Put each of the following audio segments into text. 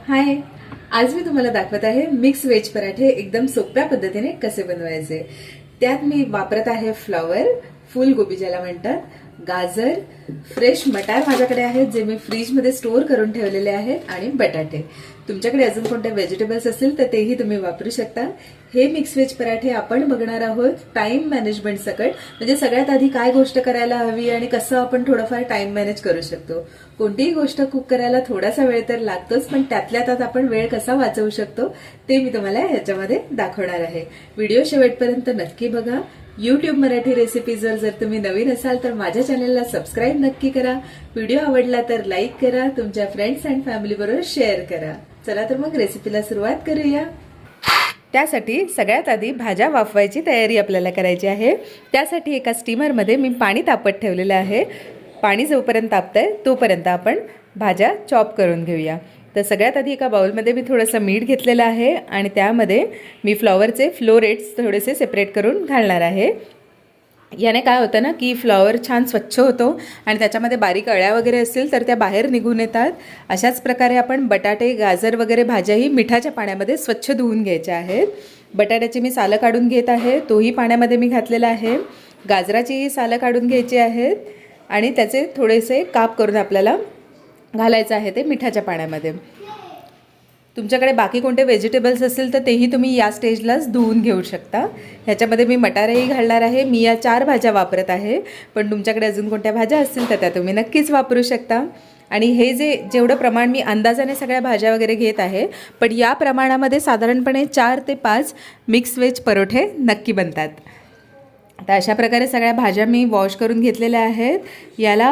हाय, आज मी तुम्हाला दाखवत आहे मिक्स व्हेज पराठे एकदम सोप्या पद्धतीने कसे बनवायचे। त्यात मी वापरत आहे फ्लॉवर, फुलगोबी ज्याला म्हणतात, गाजर, फ्रेश मटार माझ्याकडे आहेत जे मी फ्रीज मध्ये स्टोर करून ठेवलेले आहेत आणि बटाटे। तुमच्याकडे अजून कोणते व्हेजिटेबल्स असतील तर तेही तुम्ही वापरू शकता। हे मिक्स व्हेज पराठे आपण बघणार आहोत टाइम मॅनेजमेंट सकट, म्हणजे सगळ्यात आधी काय गोष्ट करायला हवी आणि कसं आपण थोडंफार टाइम मॅनेज करू शकतो। कोणतीही गोष्ट कुक करायला थोडासा वेळ तर लागतोच, पण त्यातल्या त्यात आपण वेळ कसा वाचवू शकतो ते मी तुम्हाला ह्याच्यामध्ये दाखवणार आहे। व्हिडिओ शेवटपर्यंत नक्की बघा। YouTube मराठी रेसिपीजवर जर तुम्ही नवीन असाल तर माझ्या चॅनलला सबस्क्राईब नक्की करा। व्हिडिओ आवडला तर लाईक करा, तुमच्या फ्रेंड्स अँड फॅमिली बरोबर शेअर करा। चला तर मग रेसिपीला सुरुवात करूया। त्यासाठी सगळ्यात आधी भाज्या वाफवायची तयारी आपल्याला करायची आहे। त्यासाठी एका स्टीमरमध्ये मी पाणी तापत ठेवलेलं आहे। पाणी जोपर्यंत तापतंय तोपर्यंत आपण भाज्या चॉप करून घेऊया। तर सगळ्यात आधी एका बाउलमध्ये मी थोडंसं मीठ घेतलेलं आहे आणि त्यामध्ये मी फ्लॉवरचे फ्लोरेट्स थोडेसे सेपरेट करून घालणार आहे। याने काय होतं ना की फ्लॉवर छान स्वच्छ होतो आणि त्याच्यामध्ये बारीक अळ्या वगैरे असतील तर त्या बाहेर निघून येतात। अशाच प्रकारे आपण बटाटे, गाजर वगैरे भाज्याही मिठाच्या पाण्यामध्ये स्वच्छ धुवून घ्यायच्या आहेत। बटाट्याची मी सालं काढून घेत आहे, तोही पाण्यामध्ये मी घातलेला आहे। गाजराचीही सालं काढून घ्यायची आहेत आणि त्याचे थोडेसे काप करून आपल्याला घालायचं आहे ते मिठाच्या पाण्यामध्ये। तुमच्याकडे बाकी कोणते व्हेजिटेबल्स असतील तर तेही तुम्ही या स्टेजलाच धुवून घेऊ शकता। ह्याच्यामध्ये मी मटारही घालणार आहे। मी या 4 भाज्या वापरत आहे, पण तुमच्याकडे अजून कोणत्या भाज्या असतील तर त्या तुम्ही नक्कीच वापरू शकता। आणि हे जेवढं प्रमाण मी अंदाजाने सगळ्या भाज्या वगैरे घेत आहे, पण या प्रमाणामध्ये साधारणपणे 4 ते 5 मिक्स व्हेज परोठे नक्की बनतात। तर अशा प्रकारे सगळ्या भाज्या मी वॉश करून घेतलेल्या आहेत। याला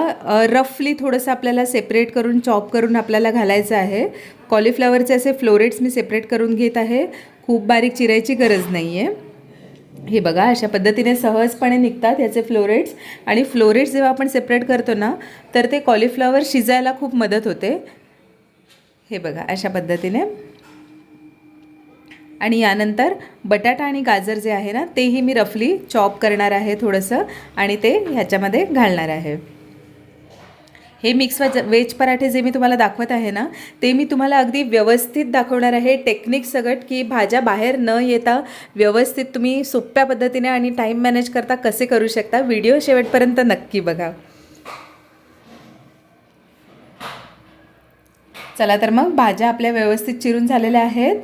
रफली थोडंसं आपल्याला सेपरेट करून चॉप करून आपल्याला घालायचं आहे। कॉलीफ्लॉवरचे असे फ्लोरेट्स मी सेपरेट करून घेत आहे, खूप बारीक चिरायची गरज नाही आहे। हे बघा, अशा पद्धतीने सहजपणे निघतात याचे फ्लोरेट्स। आणि फ्लोरेट्स जेव्हा आपण सेपरेट करतो ना तर ते कॉलीफ्लॉवर शिजायला खूप मदत होते। हे बघा, अशा पद्धतीने। आणि यानंतर बटाटा आणि गाजर जे आहे ना तेही मी रफली चॉप करणार आहे थोडंसं आणि ते ह्याच्यामध्ये घालणार आहे। हे मिक्स व्हेज पराठे जे मी तुम्हाला दाखवत आहे ना ते मी तुम्हाला अगदी व्यवस्थित दाखवणार आहे, टेक्निक सगट, की भाज्या बाहेर न येता व्यवस्थित तुम्ही सोप्या पद्धतीने आणि टाईम मॅनेज करता कसे करू शकता। व्हिडिओ शेवटपर्यंत नक्की बघा। चला तर मग भाज्या आपल्या व्यवस्थित चिरून झालेल्या आहेत।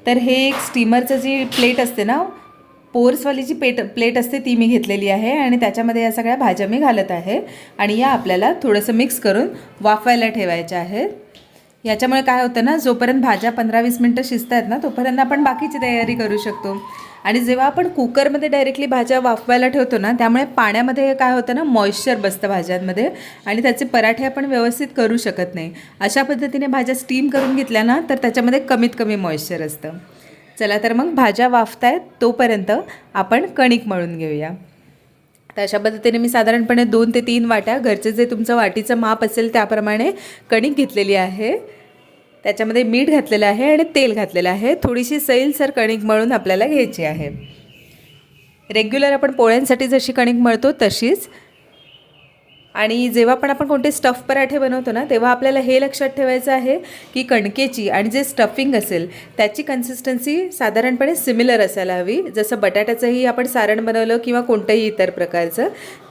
तर हे एक स्टीमरचं जी प्लेट असते ना, पोर्सवाली जी प्लेट असते ती मी घेतलेली आहे आणि त्याच्यामध्ये या सगळ्या भाज्या मी घालत आहे आणि या आपल्याला थोडंसं मिक्स करून वाफवायला ठेवायच्या आहेत। याच्यामुळे काय होतं ना, जोपर्यंत भाज्या 15-20 मिनटं शिजत आहेत ना तोपर्यंत आपण बाकीची तयारी करू शकतो। आणि जेव्हा आपण कुकरमध्ये डायरेक्टली भाज्या वाफवायला ठेवतो ना त्यामुळे पाण्यामध्ये काय होतं ना, मॉइश्चर बसतं भाज्यांमध्ये आणि त्याचे पराठे आपण व्यवस्थित करू शकत नाही। अशा पद्धतीने भाज्या स्टीम करून घेतल्या ना तर त्याच्यामध्ये कमीत कमी मॉइश्चर असतं। चला तर मग भाज्या वाफतायत तोपर्यंत आपण कणिक मळून घेऊया। तर अशा पद्धतीने मी साधारणपणे 2 ते 3 वाट्या, घरचे जे तुमचं वाटीचं माप असेल त्याप्रमाणे कणिक घेतलेली आहे। त्याच्यामध्ये मीठ घातलेलं आहे आणि तेल घातलेलं आहे। थोडीशी सैलसर कणिक मळून आपल्याला घ्यायची आहे। रेग्युलर आपण पोळ्यांसाठी जशी कणिक मळतो तशीच। आणि जेव्हा पण आपण कोणते स्टफ पराठे बनवतो ना तेव्हा आपल्याला हे लक्षात ठेवायचं आहे की कणकेची आणि जे स्टफिंग असेल त्याची कन्सिस्टन्सी साधारणपणे सिमिलर असायला हवी। जसं बटाट्याचंही आपण सारण बनवलं किंवा कोणत्याही इतर प्रकारचं,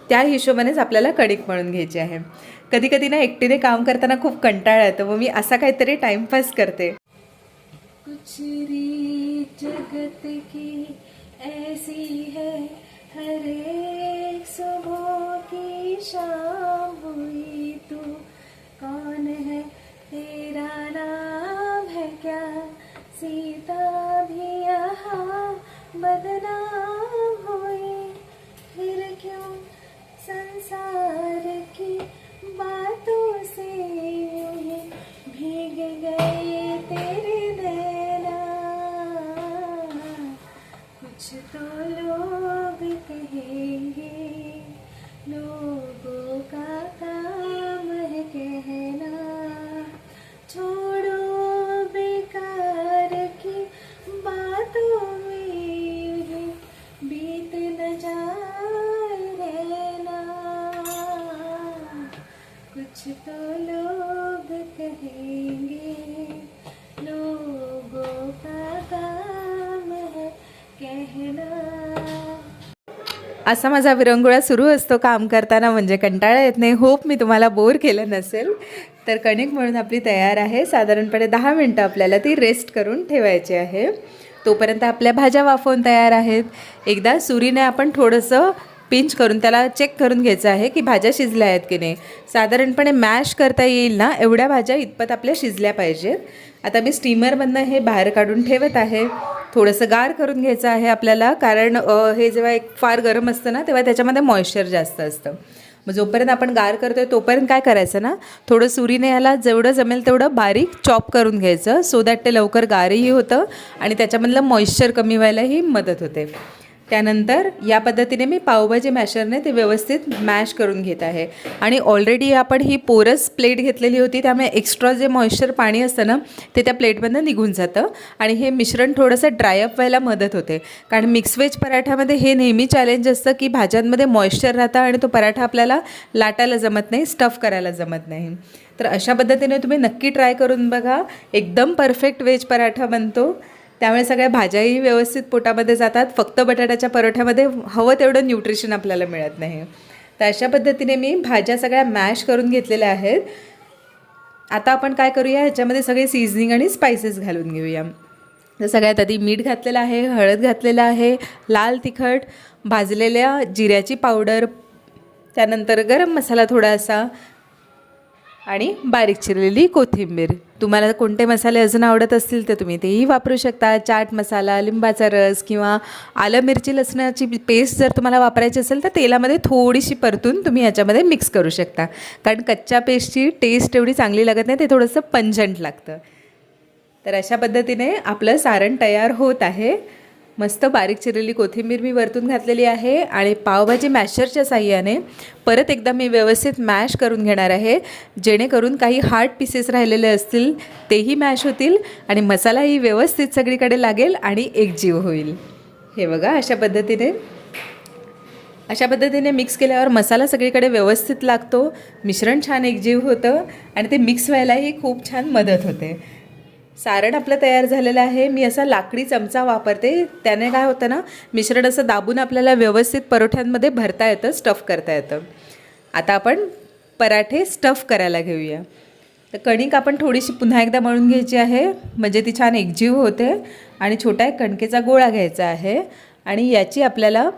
त्या हिशोबानेच आपल्याला कणिक मळून घ्यायची आहे। कधी कधी ना एकटीने काम करताना खूप कंटाळा येतो, मग मी असा काहीतरी टाइमपास करते। कुछ रीत जगत की ऐसी है, हर एक सुबह की शाम हुई, तू कौन है, तेरा नाम है क्या, सीता भी यहाँ बदनाम हुई, फिर क्यों संसार की बातों से यूं भीग गए तेरे नैना, कुछ तो लोग कहेंगे, लोगों का काम है कहना, छोड़ो बेकार की बातों में बीत न जाए रहना, कुछ तो लोग कहेंगे। असा माझा विरंगुळा सुरू असतो काम करताना, म्हणजे कंटाळा येत नाही. होप मी तुम्हाला बोर केलं नसेल. तर कणिक म्हणून आपली तयार आहे. साधारणपणे 10 मिनटं आपल्याला ती रेस्ट करून ठेवायची आहे. तोपर्यंत आपल्या भाज्या वाफवून तयार आहेत. एकदा सुरीने आपण थोडंसं पिंच करून त्याला चेक करून घ्यायचं आहे की भाज्या शिजल्या आहेत की नाही. साधारणपणे मॅश करता येईल ना एवढ्या भाज्या इतपत आपल्या शिजल्या पाहिजेत. आता मी स्टीमरमधनं हे बाहेर काढून ठेवत आहे. थोडंसं गार करून घ्यायचं आहे आपल्याला, कारण हे जेव्हा एक फार गरम असतं ना तेव्हा त्याच्यामध्ये मॉइश्चर जास्त असतं. मग जोपर्यंत आपण गार करतोय तोपर्यंत काय करायचं ना, थोडं सुरीने याला जेवढं जमेल तेवढं बारीक चॉप करून घ्यायचं, सो दॅट ते लवकर गारही होतं आणि त्याच्यामधलं मॉइश्चर कमी व्हायलाही मदत होते. त्यानंतर या पद्धतीने मी पावभाजी मॅशरने ते व्यवस्थित मॅश करून घेत आहे. आणि ऑलरेडी आपण ही पोरस प्लेट घेतलेली होती, त्यामुळे एक्स्ट्रा जे मॉइश्चर पाणी असतं ना ते त्या प्लेटमधनं निघून जातं आणि हे मिश्रण थोडंसं ड्रायअप व्हायला मदत होते. कारण मिक्स व्हेज पराठ्यामध्ये हे नेहमी चॅलेंज असतं की भाज्यांमध्ये मॉइश्चर राहतं आणि तो पराठा आपल्याला लाटायला जमत नाही, स्टफ करायला जमत नाही. तर अशा पद्धतीने तुम्ही नक्की ट्राय करून बघा. एकदम परफेक्ट व्हेज पराठा बनतो. त्यामुळे सगळ्या भाज्याही व्यवस्थित पोटामध्ये जातात. फक्त बटाट्याच्या परोठ्यामध्ये हवं तेवढं न्यूट्रिशन आपल्याला मिळत नाही. तर अशा पद्धतीने मी भाज्या सगळ्या मॅश करून घेतलेल्या आहेत. आता आपण काय करूया, ह्याच्यामध्ये सगळे सीझनिंग आणि स्पायसेस घालून घेऊया. तर सगळ्यात आधी मीठ घातलेलं आहे, हळद घातलेलं आहे, लाल तिखट, भाजलेल्या जिऱ्याची पावडर, त्यानंतर गरम मसाला थोडासा आणि बारीक चिरलेली कोथिंबीर. तुम्हाला कोणते मसाले अजून आवडत असतील तर तुम्ही तेही वापरू शकता. चाट मसाला, लिंबाचा रस किंवा आलं मिरची लसणाची पेस्ट जर तुम्हाला वापरायची असेल तर तेलामध्ये थोडीशी परतून तुम्ही ह्याच्यामध्ये मिक्स करू शकता, कारण कच्च्या पेस्टची टेस्ट एवढी चांगली लागत नाही, ते थोडंसं पंजंट लागतं. तर अशा पद्धतीने आपलं सारण तयार होत आहे. मस्त बारीक चिरलेली कोथिंबीर मी वरतून घातलेली आहे आणि पावभाजी मॅशरच्या साह्याने परत एकदा मी व्यवस्थित मॅश करून घेणार आहे, जेणेकरून काही हार्ड पीसेस राहिलेले असतील तेही मॅश होतील आणि मसालाही व्यवस्थित सगळीकडे लागेल आणि एकजीव होईल. हे बघा, अशा पद्धतीने मिक्स केल्यावर मसाला सगळीकडे व्यवस्थित लागतो, मिश्रण छान एकजीव होतं आणि ते मिक्स व्हायलाही खूप छान मदत होते. सारण आपलं तयार झालेलं आहे. मी असा लाकडी चमचा वापरते, त्याने काय होतं ना, मिश्रण असं दाबून आपल्याला व्यवस्थित परोठ्यांमध्ये भरता येतं, स्टफ करता येतं. आता आपण पराठे स्टफ करायला घेऊया. तर कणिक आपण थोडीशी पुन्हा एकदा मळून घ्यायची आहे, म्हणजे ती छान एकजीव होते. आणि छोटा एक कणकेचा गोळा घ्यायचा आहे आणि याची आपल्याला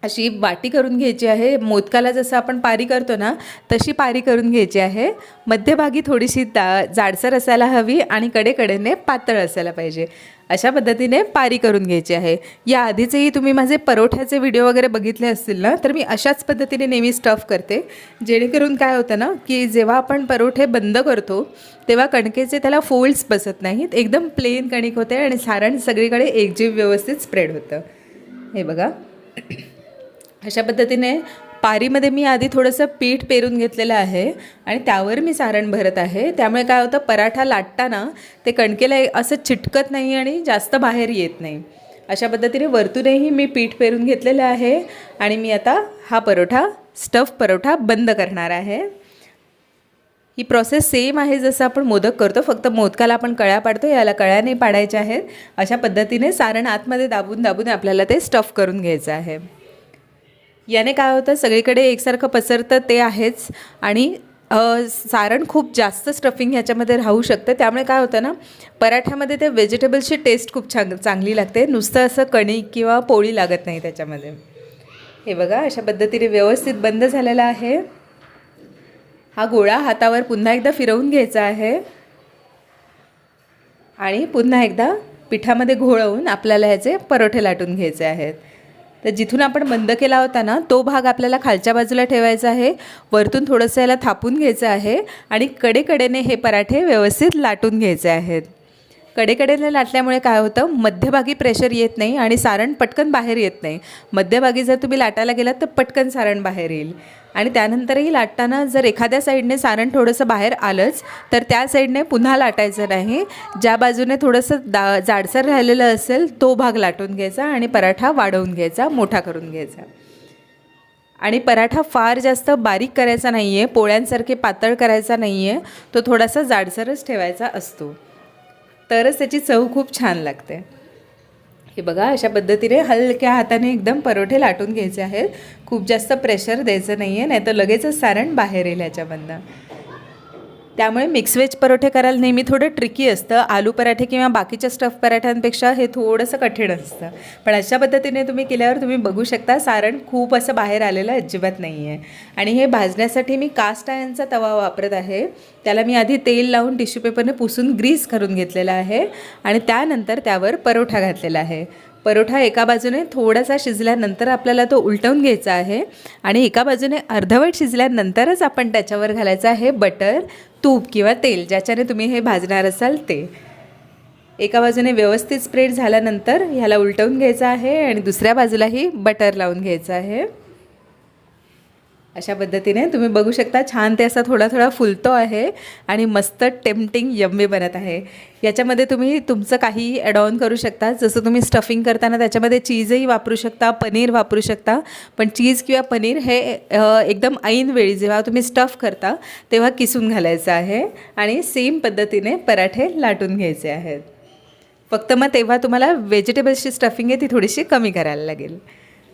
अशी वाटी करून घ्यायची आहे. मोदकाला जसं आपण पारी करतो ना तशी पारी करून घ्यायची आहे. मध्यभागी थोडीशी जाडसर असायला हवी आणि कडेकडेने पातळ असायला पाहिजे. अशा पद्धतीने पारी करून घ्यायची आहे. या आधीचेही तुम्ही माझे परोठ्याचे व्हिडिओ वगैरे बघितले असतील ना, तर मी अशाच पद्धतीने नेहमी स्टफ करते, जेणेकरून काय होतं ना की जेव्हा आपण परोठे बंद करतो तेव्हा कणकेचे त्याला फोल्ड्स बसत नाहीत, एकदम प्लेन कणिक होते आणि सारण सगळीकडे एकजीव व्यवस्थित स्प्रेड होतं. हे बघा, अशा पद्धतीने पारीमध्ये मी आधी थोडंसं पीठ पेरून घेतलेलं आहे आणि त्यावर मी सारण भरत आहे. त्यामुळे काय होतं, पराठा लाटताना ते कणकेला असं चिटकत नाही आणि जास्त बाहेर येत नाही. अशा पद्धतीने वरतूनही मी पीठ पेरून घेतलेलं आहे आणि मी आता हा स्टफ परोठा बंद करणार आहे. ही प्रोसेस सेम आहे जसं आपण मोदक करतो, फक्त मोदकाला आपण कळ्या पाडतो, याला कळ्या नाही पाडायच्या आहेत. अशा पद्धतीने सारण आतमध्ये दाबून दाबून आपल्याला ते स्टफ करून घ्यायचं आहे. याने काय होतं, सगळीकडे एकसारखं पसरतं ते आहेच आणि सारण खूप जास्त स्टफिंग ह्याच्यामध्ये राहू शकतं. त्यामुळे काय होतं ना, पराठ्यामध्ये ते व्हेजिटेबल्सची टेस्ट खूप चांगली लागते, नुसतं असं कणिक किंवा पोळी लागत नाही त्याच्यामध्ये. हे बघा, अशा पद्धतीने व्यवस्थित बंद झालेला आहे. हा गोळा हातावर पुन्हा एकदा फिरवून घ्यायचा आहे आणि पुन्हा एकदा पिठामध्ये घोळवून आपल्याला ह्याचे परोठे लाटून घ्यायचे आहेत. तर जिथून आपण बंद केला होता ना तो भाग आपल्याला खालच्या बाजूला ठेवायचा आहे, वरतून थोडंसं याला थापून घ्यायचं आहे आणि कडेकडेने हे पराठे व्यवस्थित लाटून घ्यायचे आहेत. कडेकडेने लाटल्यामुळे काय होतं, मध्यभागी प्रेशर येत नाही आणि सारण पटकन बाहेर येत नाही. मध्यभागी जर तुम्ही लाटायला गेलात तर पटकन सारण बाहेर येईल. आणि त्यानंतरही लाटताना जर एखाद्या साईडने सारण थोडंसं बाहेर आलंच तर त्या साईडने पुन्हा लाटायचं नाही. ज्या बाजूने थोडंसं जाडसर राहिलेलं असेल तो भाग लाटून घ्यायचा आणि पराठा वाढवून घ्यायचा, मोठा करून घ्यायचा. आणि पराठा फार जास्त बारीक करायचा नाही आहे, पोळ्यांसारखे पातळ करायचा नाही आहे, तो थोडासा जाडसरच ठेवायचा असतो, तरच त्याची चव खूप छान लागते. हे बघा, अशा पद्धतीने हलक्या हाताने एकदम परोठे लाटून घ्यायचे आहेत. खूप जास्त प्रेशर द्यायचं नाही आहे, नाही तर लगेचच सारण बाहेर येईल ह्याच्यामधनं. त्यामुळे मिक्स व्हेज परोठे करायला नेहमी थोडं ट्रिकी असतं. आलू पराठे किंवा बाकीच्या स्टफ पराठ्यांपेक्षा हे थोडंसं कठीण असतं. पण अशा पद्धतीने तुम्ही केल्यावर तुम्ही बघू शकता सारण खूप असं बाहेर आलेलं अजिबात नाही आहे. आणि हे भाजण्यासाठी मी कास्ट आयर्नचा तवा वापरत आहे. त्याला मी आधी तेल लावून टिश्यू पेपरने पुसून ग्रीस करून घेतलेला आहे आणि त्यानंतर त्यावर परोठा घातलेला आहे. परोठा एका बाजूने थोडासा शिजल्यानंतर आपल्याला तो उलटवून घ्यायचा आहे आणि एका बाजूने अर्धवट शिजल्यानंतरच आपण त्याच्यावर घालायचं आहे बटर, तूप किंवा तेल, ज्याच्याने तुम्ही हे भाजणार असाल ते. एका बाजूने व्यवस्थित स्प्रेड झाल्यानंतर ह्याला उलटवून घ्यायचं आहे आणि दुसऱ्या बाजूलाही बटर लावून घ्यायचं आहे. अशा पद्धतीने तुम्ही बघू शकता छान ते असा थोडा थोडा फुलतो आहे आणि मस्त टेम्पटिंग यम्मी बनत आहे. याच्यामध्ये तुम्ही तुमचं काही ॲड ऑन करू शकता. जसं तुम्ही स्टफिंग करताना त्याच्यामध्ये चीजही वापरू शकता, पनीर वापरू शकता. पण चीज किंवा पनीर हे एकदम ऐन वेळी जेव्हा तुम्ही स्टफ करता तेव्हा किसून घालायचं आहे आणि सेम पद्धतीने पराठे लाटून घ्यायचे आहेत. फक्त मग तेव्हा तुम्हाला व्हेजिटेबल्सची स्टफिंग आहे ती थोडीशी कमी करायला लागेल.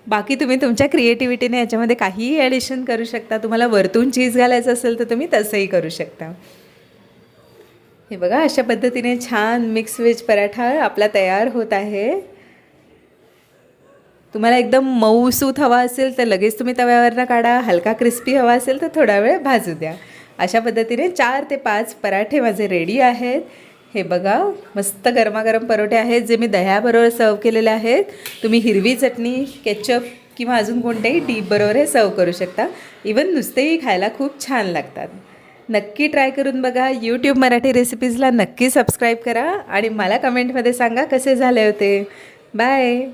बाकी तुम्ही तुमच्या क्रिएटिव्हिटीने याच्यामध्ये काहीही ॲडिशन करू शकता. तुम्हाला वरतून चीज घालायचं असेल तर तुम्ही तसंही करू शकता. हे बघा, अशा पद्धतीने छान मिक्स व्हेज पराठा आपला तयार होत आहे. तुम्हाला एकदम मऊसूत हवा असेल तर लगेच तुम्ही तव्यावरनं काढा. हलका क्रिस्पी हवा असेल तर थोडा वेळ भाजू द्या. अशा पद्धतीने 4 ते 5 पराठे माझे रेडी आहेत. हे बघा, मस्त गरमागरम परोठे आहेत जे मी दह्याबरोबर सर्व केलेले आहेत. तुम्ही हिरवी चटणी, केचप किंवा अजून कोणत्याही डीपबरोबर हे सर्व करू शकता. इवन नुसतेही खायला खूप छान लागतात. नक्की ट्राय करून बघा. यूट्यूब मराठी रेसिपीजला नक्की सबस्क्राईब करा आणि मला कमेंटमध्ये सांगा कसे झाले होते. बाय.